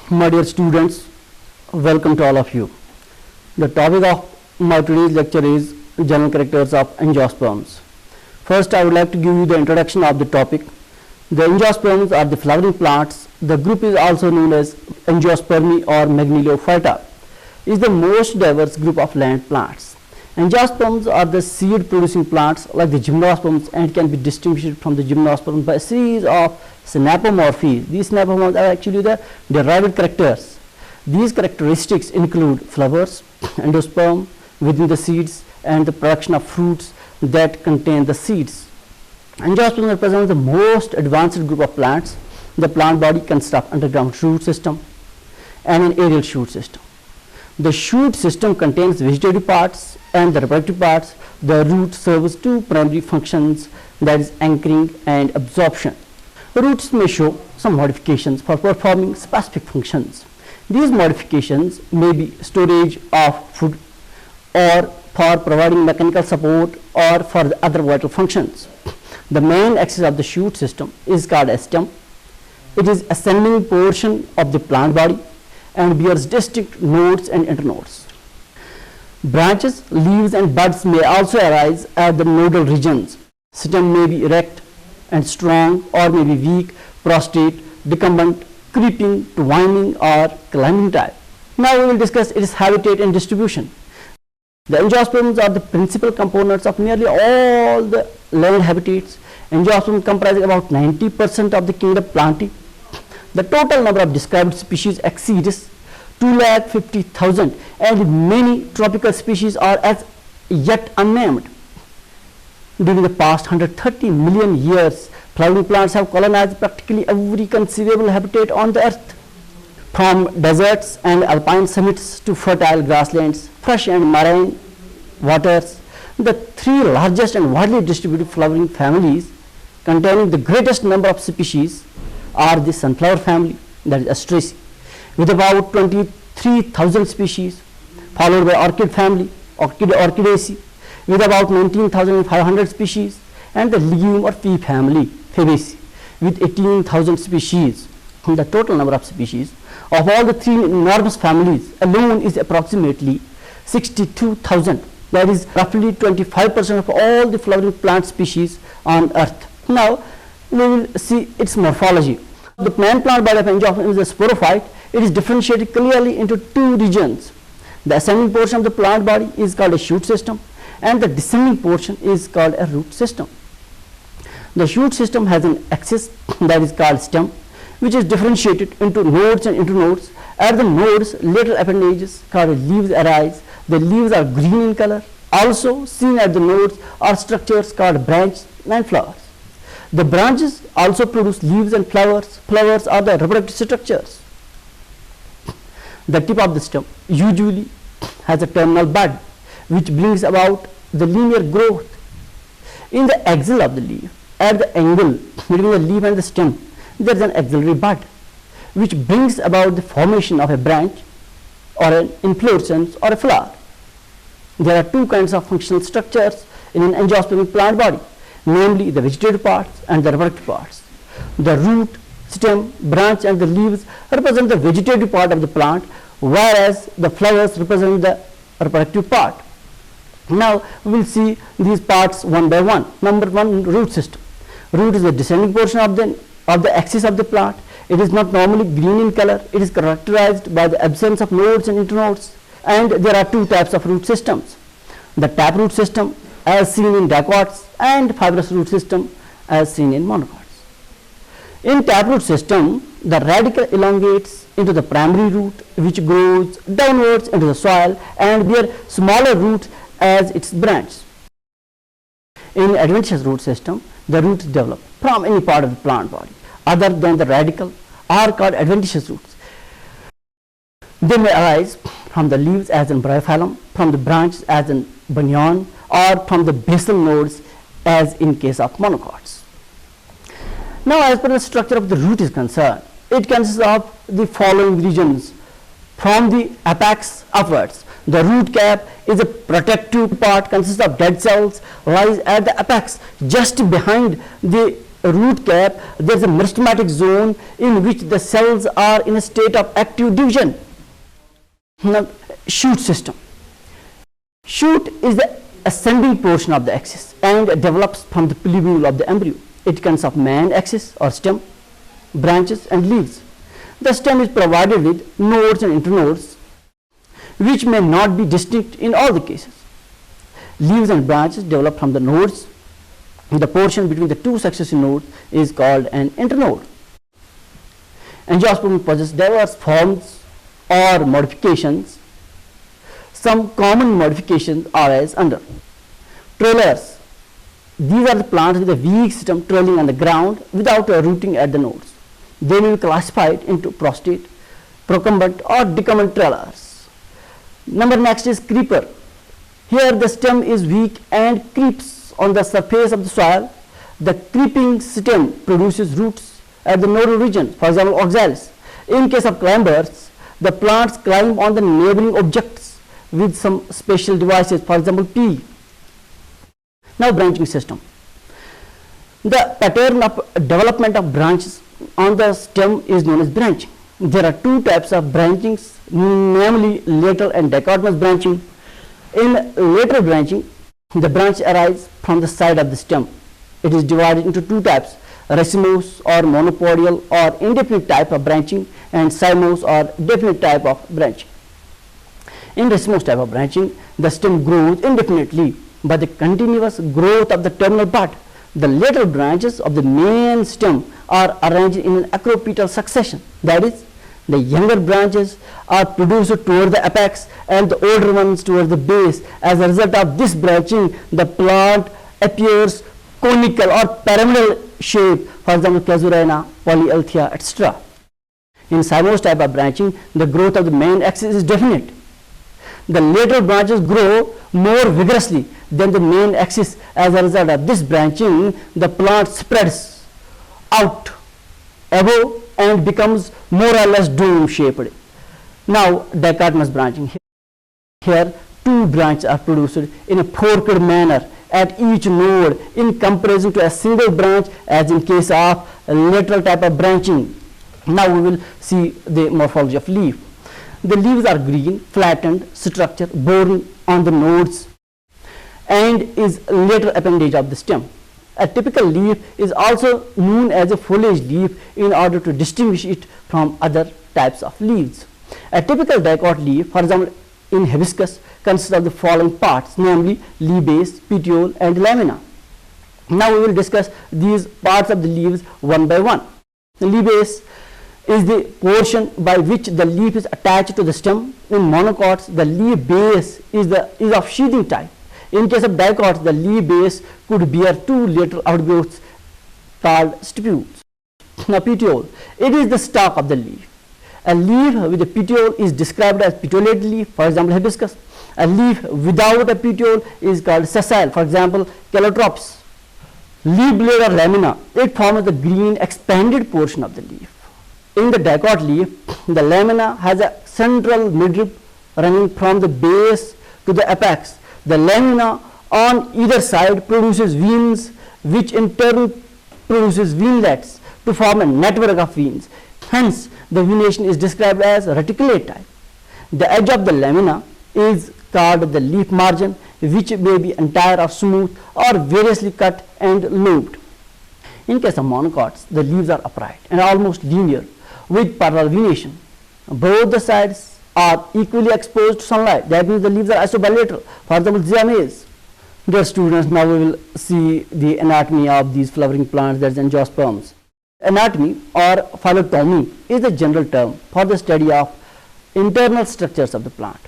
My dear students, welcome to all of you. The topic of my today's lecture is general characters of angiosperms. First, I would like to give you the introduction of the topic. The angiosperms are the flowering plants. The group is also known as Angiospermi or Magnoliophyta. It is the most diverse group of land plants. Angiosperms are the seed producing plants like the gymnosperms and can be distinguished from the gymnosperms by a series of synapomorphies. These synapomorphies are actually the derived characters. These characteristics include flowers, endosperm within the seeds, and the production of fruits that contain the seeds. Angiosperms represent the most advanced group of plants. The plant body consists of underground root system and an aerial shoot system. The shoot system contains vegetative parts and the reproductive parts. The root serves two primary functions, that is anchoring and absorption. Roots may show some modifications for performing specific functions. These modifications may be storage of food or for providing mechanical support or for the other vital functions. The main axis of the shoot system is called a stem. It is ascending portion of the plant body and bears distinct nodes and internodes. Branches, leaves and buds may also arise at the nodal regions. Stem may be erect and strong or may be weak, prostrate, decumbent, creeping, twining or climbing type. Now we will discuss its habitat and distribution. The angiosperms are the principal components of nearly all the land habitats. Angiosperms comprise about 90% of the kingdom Plantae. The total number of described species exceeds 250,000 and many tropical species are as yet unnamed. During the past 130 million years, flowering plants have colonized practically every conceivable habitat on the earth. From deserts and alpine summits to fertile grasslands, fresh and marine waters, the three largest and widely distributed flowering families containing the greatest number of species are the sunflower family, that is Asteraceae, with about 23,000 species, followed by orchid family, Orchidaceae, with about 19,500 species, and the legume or pea family, Fabaceae, with 18,000 species. The total number of species of all the three enormous families alone is approximately 62,000. That is roughly 25% of all the flowering plant species on earth. Now we will see its morphology. The plant body of angiosperm is a sporophyte. It is differentiated clearly into two regions. The ascending portion of the plant body is called a shoot system and the descending portion is called a root system. The shoot system has an axis that is called stem, which is differentiated into nodes and internodes. At the nodes, lateral appendages called leaves arise. The leaves are green in color. Also seen at the nodes are structures called branch and flowers. The branches also produce leaves and flowers. Flowers are the reproductive structures. The tip of the stem usually has a terminal bud, which brings about the linear growth. In the axil of the leaf, at the angle between the leaf and the stem, there is an axillary bud, which brings about the formation of a branch or an inflorescence or a flower. There are two kinds of functional structures in an angiospermic plant body, namely the vegetative parts and the reproductive parts. The root, stem, branch and the leaves represent the vegetative part of the plant, whereas the flowers represent the reproductive part. Now we will see these parts one by one. Number one, root system. Root is the descending portion of the axis of the plant. It is not normally green in color. It is characterized by the absence of nodes and internodes. And there are two types of root systems: the taproot system, as seen in dicots, and fibrous root system, as seen in monocots. In taproot system, the radicle elongates into the primary root, which grows downwards into the soil and bear smaller roots as its branch. In adventitious root system, the roots develop from any part of the plant body other than the radicle are called adventitious roots. They may arise from the leaves as in bryophyllum, from the branches as in banyan, or from the basal nodes as in case of monocots. Now, as per the structure of the root is concerned, it consists of the following regions from the apex upwards. The root cap is a protective part, consists of dead cells, lies at the apex just behind the root cap, there is a meristematic zone in which the cells are in a state of active division. Now, shoot system. Shoot is the ascending portion of the axis and develops from the plumule of the embryo. It consists of main axis or stem, branches and leaves. The stem is provided with nodes and internodes which may not be distinct in all the cases. Leaves and branches develop from the nodes. The portion between the two successive nodes is called an internode. Angiosperm possesses diverse forms or modifications. Some common modifications are as under. Trailers. These are the plants with a weak stem trailing on the ground without rooting at the nodes. They may be classified into prostate, procumbent or decumbent trailers. Next is creeper. Here the stem is weak and creeps on the surface of the soil. The creeping stem produces roots at the nodal region, for example oxalis. In case of climbers, the plants climb on the neighboring objects with some special devices, for example pea. Now branching system. The pattern of development of branches on the stem is known as branching. There are two types of branchings, namely lateral and dichotomous branching. In lateral branching, the branch arises from the side of the stem. It is divided into two types, racemose or monopodial or indefinite type of branching and cymose or definite type of branching. In racemose type of branching, the stem grows indefinitely by the continuous growth of the terminal part. The lateral branches of the main stem are arranged in an acropetal succession. That is, the younger branches are produced toward the apex and the older ones toward the base. As a result of this branching, the plant appears conical or pyramidal shape, for example casuarina, polyalthia, etc. In cymose type of branching, the growth of the main axis is definite. The lateral branches grow more vigorously than the main axis. As a result of this branching, the plant spreads out above and becomes more or less dome shaped. Now dichotomous branching. Here two branches are produced in a forked manner at each node in comparison to a single branch as in case of lateral type of branching. Now we will see the morphology of leaf. The leaves are green, flattened structure borne on the nodes and is lateral appendage of the stem. A typical leaf is also known as a foliage leaf in order to distinguish it from other types of leaves. A typical dicot leaf, for example in hibiscus, consists of the following parts, namely leaf base, petiole and lamina. Now we will discuss these parts of the leaves one by one. The leaf base is the portion by which the leaf is attached to the stem. In monocots, the leaf base is of sheathing type. In case of dicots, the leaf base could bear two lateral outgrowths called stipules. Now petiole, it is the stalk of the leaf. A leaf with a petiole is described as petiolate leaf, for example hibiscus. A leaf without a petiole is called sessile, for example calotropis. Leaf blade or lamina, it forms the green expanded portion of the leaf. In the dicot leaf, the lamina has a central midrib running from the base to the apex. The lamina on either side produces veins, which in turn produces veinlets to form a network of veins. Hence, the venation is described as reticulate type. The edge of the lamina is called the leaf margin, which may be entire or smooth or variously cut and lobed. In case of monocots, the leaves are upright and almost linear with parallel venation. Both the sides are equally exposed to sunlight. That means the leaves are isobilateral. For example, ziamase. Dear students, now we will see the anatomy of these flowering plants, that is angiosperms. Anatomy or phyllotomy is a general term for the study of internal structures of the plant.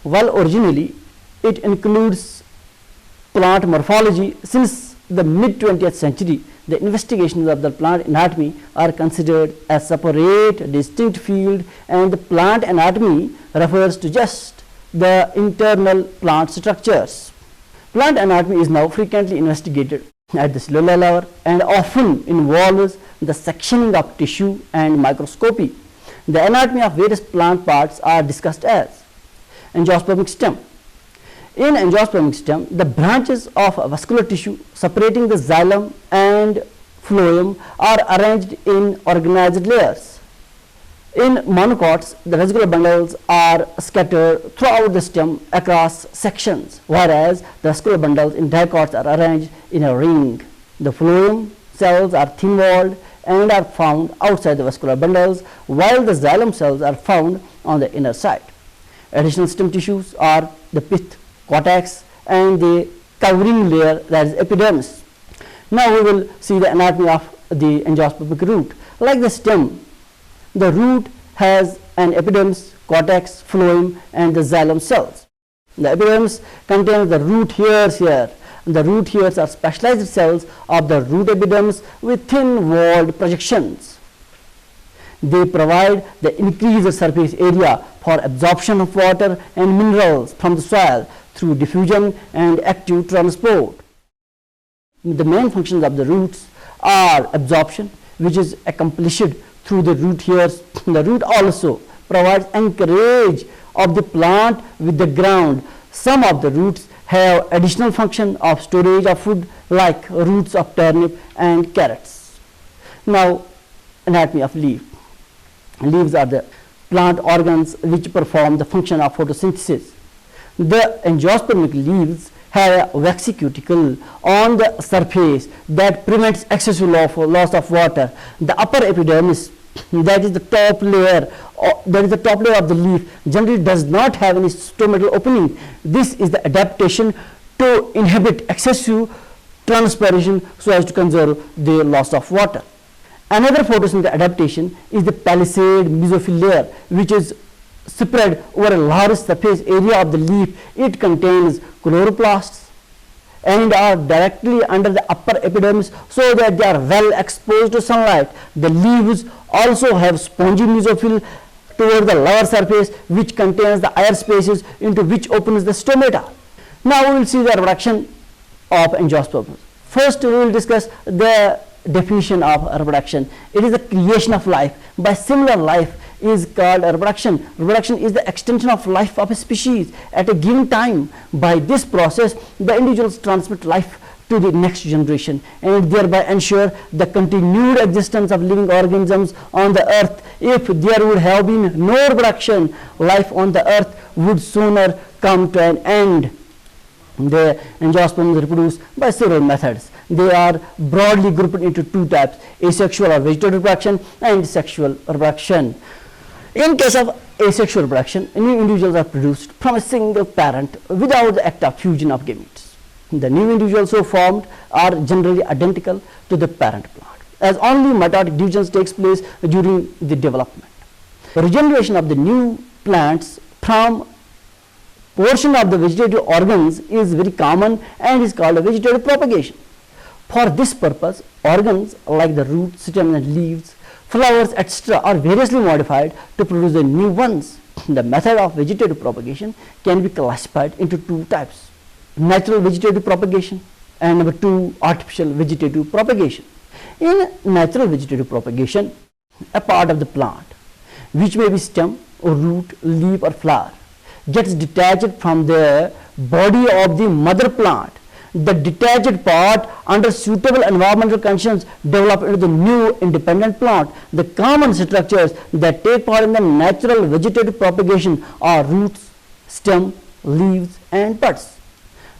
While originally it includes plant morphology, since the mid-20th century, the investigations of the plant anatomy are considered a separate, distinct field, and the plant anatomy refers to just the internal plant structures. Plant anatomy is now frequently investigated at the cellular level and often involves the sectioning of tissue and microscopy. The anatomy of various plant parts are discussed as angiospermic stem. In angiospermic stem, the branches of vascular tissue separating the xylem and phloem are arranged in organized layers. In monocots, the vesicular bundles are scattered throughout the stem across sections, whereas the vesicular bundles in dicots are arranged in a ring. The phloem cells are thin-walled and are found outside the vesicular bundles, while the xylem cells are found on the inner side. Additional stem tissues are the pith, cortex, and the covering layer, that is epidermis. Now we will see the anatomy of the angiospermic root. Like the stem, the root has an epidermis, cortex, phloem, and the xylem cells. The epidermis contains the root hairs here. The root hairs are specialized cells of the root epidermis with thin-walled projections. They provide the increased surface area for absorption of water and minerals from the soil through diffusion and active transport. The main functions of the roots are absorption, which is accomplished through the root hairs. The root also provides anchorage of the plant with the ground. Some of the roots have additional function of storage of food, like roots of turnip and carrots. Now, anatomy of leaf. Leaves are the plant organs which perform the function of photosynthesis. The angiospermic leaves have a waxy cuticle on the surface that prevents excessive loss of water. The upper epidermis, that is the top layer, of the leaf, generally does not have any stomatal opening. This is the adaptation to inhibit excessive transpiration so as to conserve the loss of water. Another photosynthetic adaptation is the palisade mesophyll layer, which is spread over a large surface area of the leaf. It contains chloroplasts and are directly under the upper epidermis so that they are well exposed to sunlight. The leaves also have spongy mesophyll toward the lower surface, which contains the air spaces into which opens the stomata. Now we will see the reproduction of angiosperms. First we will discuss the definition of reproduction. It is the creation of life by similar life is called reproduction. Reproduction is the extension of life of a species at a given time. By this process, the individuals transmit life to the next generation and thereby ensure the continued existence of living organisms on the earth. If there would have been no reproduction, life on the earth would sooner come to an end. The angiosperms reproduce by several methods. They are broadly grouped into two types: asexual or vegetative reproduction and sexual reproduction. In case of asexual reproduction, new individuals are produced from a single parent without the act of fusion of gametes. The new individuals so formed are generally identical to the parent plant, as only mitotic division takes place during the development. The regeneration of the new plants from portion of the vegetative organs is very common and is called a vegetative propagation. For this purpose, organs like the root, stem and leaves, flowers, etc. are variously modified to produce the new ones. The method of vegetative propagation can be classified into two types: natural vegetative propagation and number two, artificial vegetative propagation. In natural vegetative propagation, a part of the plant, which may be stem or root, leaf or flower, gets detached from the body of the mother plant. The detached part, under suitable environmental conditions, develop into the new independent plant. The common structures that take part in the natural vegetative propagation are roots, stem, leaves and buds.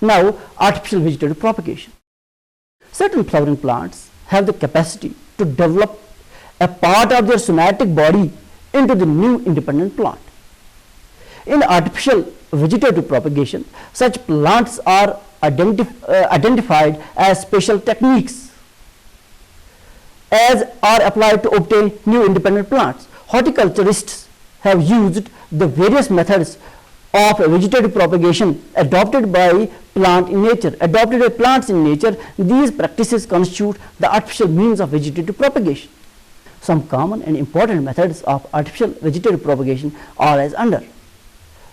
Now, artificial vegetative propagation. Certain flowering plants have the capacity to develop a part of their somatic body into the new independent plant. In artificial vegetative propagation, such plants are identified as special techniques as are applied to obtain new independent plants. Horticulturists have used the various methods of vegetative propagation adopted by plants in nature. These practices constitute the artificial means of vegetative propagation. Some common and important methods of artificial vegetative propagation are as under.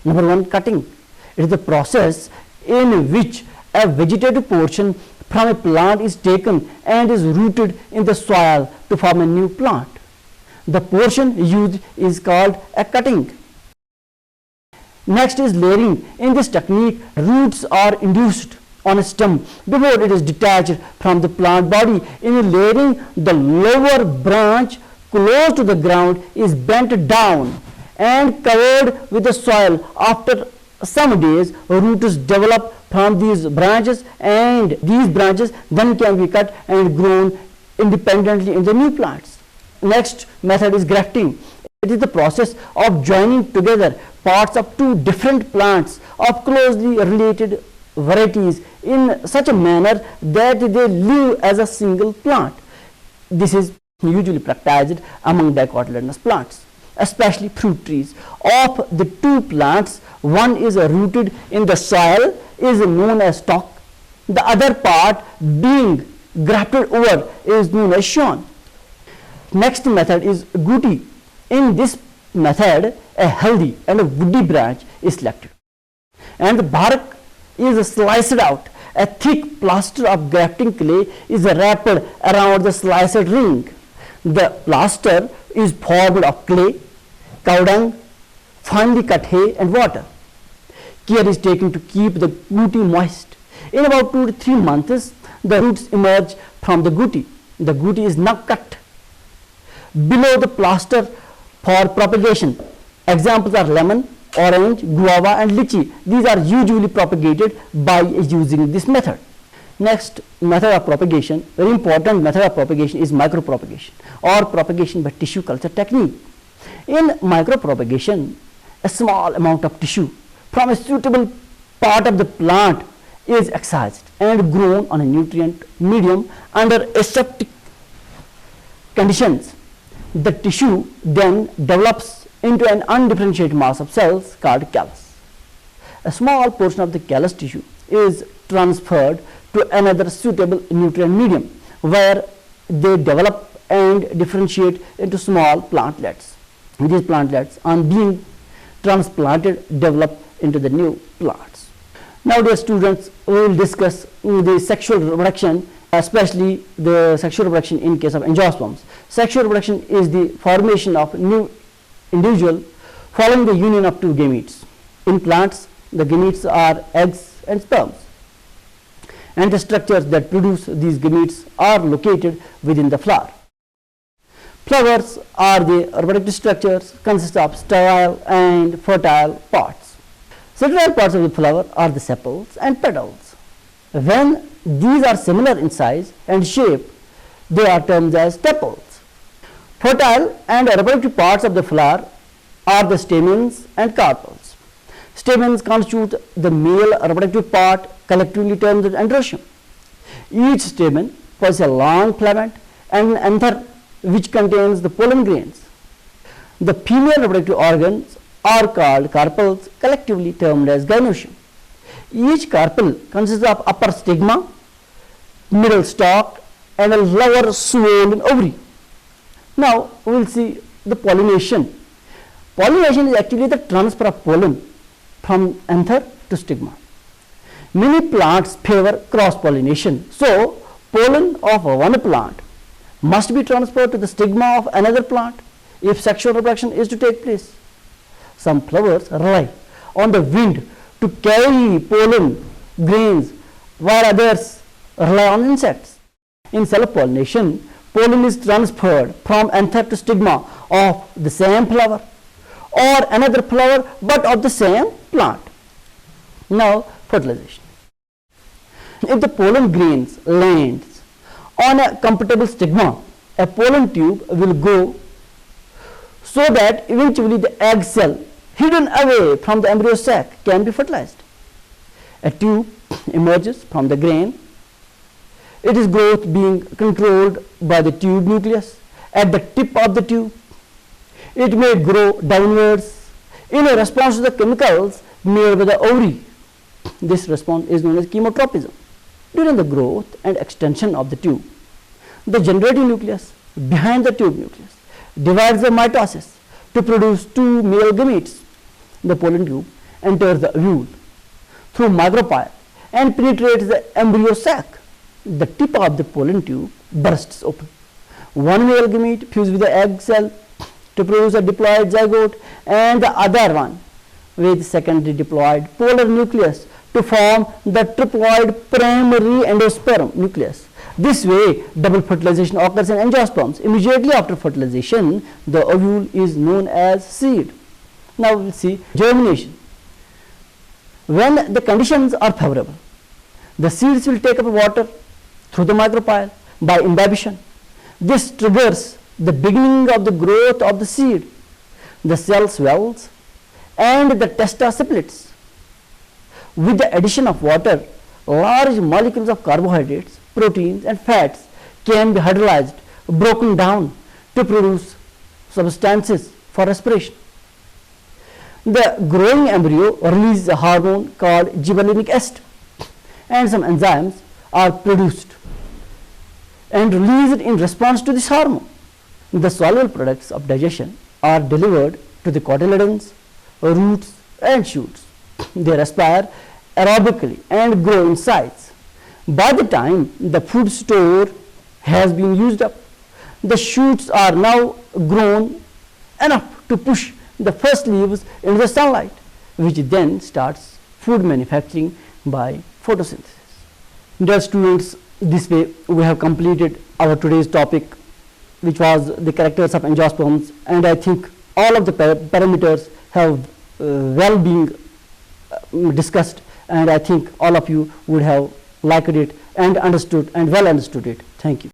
Number one, cutting. It is the process in which a vegetative portion from a plant is taken and is rooted in the soil to form a new plant. The portion used is called a cutting. Next is layering. In this technique, roots are induced on a stem before it is detached from the plant body. In layering, the lower branch close to the ground is bent down and covered with the soil. After some days, roots develop from these branches, and these branches then can be cut and grown independently in the new plants. Next method is grafting. It is the process of joining together parts of two different plants of closely related varieties in such a manner that they live as a single plant. This is usually practiced among dicotyledonous plants, especially fruit trees. Of the two plants, one is rooted in the soil, is known as stalk. The other part being grafted over is known as shoon. Next method is guti. In this method, a healthy and a woody branch is selected, and the bark is sliced out. A thick plaster of grafting clay is wrapped around the sliced ring. The plaster is formed of clay, cow dung, finely cut hay, and water. Care is taken to keep the guti moist. In about 2 to 3 months, the roots emerge from the guti. The guti is now cut below the plaster for propagation. Examples are lemon, orange, guava, and lychee. These are usually propagated by using this method. Next method of propagation, very important method of propagation, is micropropagation or propagation by tissue culture technique. In micropropagation, a small amount of tissue from a suitable part of the plant is excised and grown on a nutrient medium under aseptic conditions. The tissue then develops into an undifferentiated mass of cells called callus. A small portion of the callus tissue is transferred to another suitable nutrient medium where they develop and differentiate into small plantlets. These plantlets, on being transplanted, develop into the new plants. Now, dear students, we will discuss the sexual reproduction, especially the sexual reproduction in case of angiosperms. Sexual reproduction is the formation of new individual following the union of two gametes. In plants, the gametes are eggs and sperms, and the structures that produce these gametes are located within the flower. Flowers are the reproductive structures, consist of sterile and fertile parts. Sterile parts of the flower are the sepals and petals. When these are similar in size and shape, they are termed as tepals. Fertile and reproductive parts of the flower are the stamens and carpels. Stamens constitute the male reproductive part, collectively termed as androecium. Each stamen possesses a long filament and an anther which contains the pollen grains. The female reproductive organs are called carpels, collectively termed as gynoecium. Each carpel consists of upper stigma, middle stalk, and a lower swollen ovary. Now, we will see the pollination. Pollination is actually the transfer of pollen from anther to stigma. Many plants favor cross-pollination. So, pollen of one plant must be transferred to the stigma of another plant if sexual reproduction is to take place. Some flowers rely on the wind to carry pollen grains, while others rely on insects. In self-pollination, pollen is transferred from anther to stigma of the same flower or another flower but of the same plant. Now, fertilization. If the pollen grains lands on a compatible stigma, a pollen tube will grow so that eventually the egg cell hidden away from the embryo sac can be fertilized. A tube emerges from the grain. Its growth being controlled by the tube nucleus at the tip of the tube. It may grow downwards in a response to the chemicals made by the ovary. This response is known as chemotropism. During the growth and extension of the tube, the generating nucleus behind the tube nucleus divides the mitosis to produce two male gametes. The pollen tube enters the ovule through micropyle and penetrates the embryo sac. The tip of the pollen tube bursts open. One male gamete fuses with the egg cell to produce a diploid zygote, and the other one with secondary diploid polar nucleus to form the triploid primary endosperm nucleus. This way, double fertilization occurs in angiosperms. Immediately after fertilization, the ovule is known as seed. Now we will see germination. When the conditions are favorable, the seeds will take up water through the micropyle by imbibition. This triggers the beginning of the growth of the seed. The cell swells and the testa splits. With the addition of water, large molecules of carbohydrates, proteins and fats can be hydrolyzed, broken down to produce substances for respiration. The growing embryo releases a hormone called gibberellinic acid, and some enzymes are produced and released in response to this hormone. The soluble products of digestion are delivered to the cotyledons, roots and shoots. They respire aerobically and grow in size. By the time the food store has been used up, the shoots are now grown enough to push the first leaves into the sunlight, which then starts food manufacturing by photosynthesis. Dear students, this way we have completed our today's topic, which was the characters of angiosperms, and I think all of the parameters have well been discussed, and I think all of you would have liked it and understood and well understood it. Thank you.